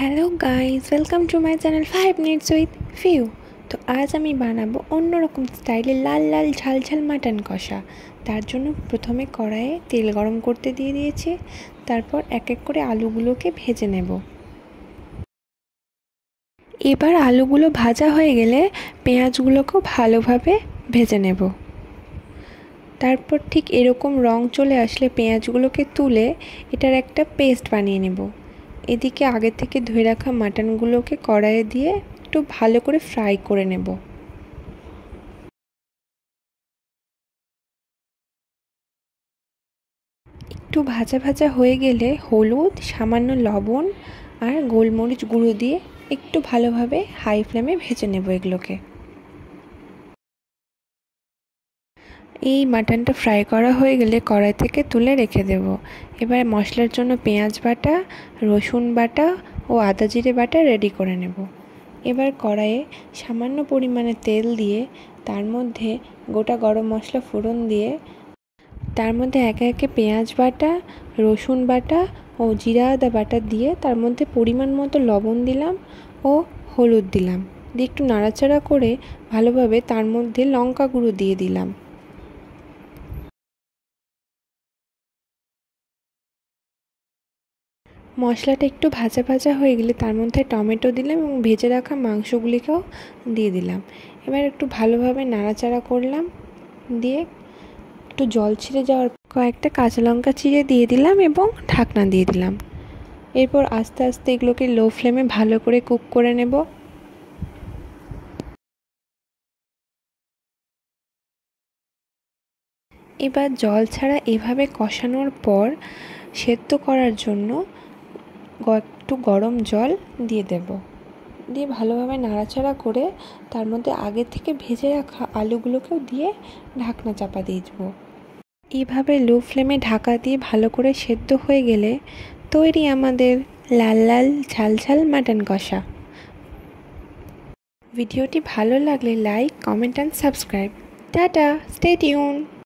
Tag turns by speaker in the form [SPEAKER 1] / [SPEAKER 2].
[SPEAKER 1] Hello guys, welcome to my channel 5 minutes with few. তো আজ আমি বানাবো অন্যরকম স্টাইলে লাল লাল ঝাল ঝাল মাটন কষা। তার জন্য প্রথমে কড়াইয়ে তেল গরম করতে দিয়ে দিয়েছি। তারপর এক এক করে আলুগুলোকে ভেজে নেব। এবার আলুগুলো ভাজা হয়ে গেলে পেঁয়াজগুলোকেও ভালোভাবে ভেজে নেব। তারপর ঠিক এরকম রং চলে আসলে পেঁয়াজগুলোকে তুলে এটার একটা পেস্ট বানিয়ে নেব। এদিকে আগে থেকে ধুয়ে রাখা মাটনগুলোকে কড়াইয়ে দিয়ে একটু ভালো করে ফ্রাই করে নেব। একটু ভাজা ভাজা হয়ে গেলে হলুদ, সামান্য লবণ আর গোলমরিচ গুঁড়ো দিয়ে একটু ভালোভাবে হাই ফ্লেমে ভেজে নেব এগুলোকে। এই মাটনটা ফ্রাই করা হয়ে গেলে কড়াই থেকে তুলে রেখে দেব। এবার মশলার জন্য পেঁয়াজ বাটা, রসুন বাটা ও আদা জিরে বাটা রেডি করে নেব। এবার কড়াইয়ে সামান্য পরিমাণে তেল দিয়ে তার মধ্যে গোটা গরম মশলা ফোড়ন দিয়ে তার মধ্যে একে একে পেঁয়াজ বাটা, রসুন বাটা ও জিরা আদা বাটা দিয়ে তার মধ্যে পরিমাণ মতো লবণ দিলাম ও হলুদ দিলাম, দিয়ে একটু নাড়াচাড়া করে ভালোভাবে তার মধ্যে লঙ্কা গুঁড়ো দিয়ে দিলাম। মশলাটা একটু ভাজা ভাজা হয়ে গেলে তার মধ্যে টমেটো দিলাম এবং ভেজে রাখা মাংসগুলিকেও দিয়ে দিলাম। এবার একটু ভালোভাবে নাড়াচাড়া করলাম, দিয়ে একটু জল ছেড়ে যাওয়ার কয়েকটা কাঁচা লঙ্কা চিড়ে দিয়ে দিলাম এবং ঢাকনা দিয়ে দিলাম। এরপর আস্তে আস্তে এগুলোকে লো ফ্লেমে ভালো করে কুক করে নেব। এবার জল ছাড়া এভাবে কষানোর পর সেদ্ধ করার জন্য একটু গরম জল দিয়ে দেব, দিয়ে ভালোভাবে নাড়াচাড়া করে তার মধ্যে আগে থেকে ভেজে রাখা আলুগুলোকেও দিয়ে ঢাকনা চাপা দিয়ে দেবো। এইভাবে লো ফ্লেমে ঢাকা দিয়ে ভালো করে সেদ্ধ হয়ে গেলে তৈরি আমাদের লাল লাল ঝাল ঝাল মাটন কষা। ভিডিওটি ভালো লাগলে like, comment and subscribe. Tata, stay tune.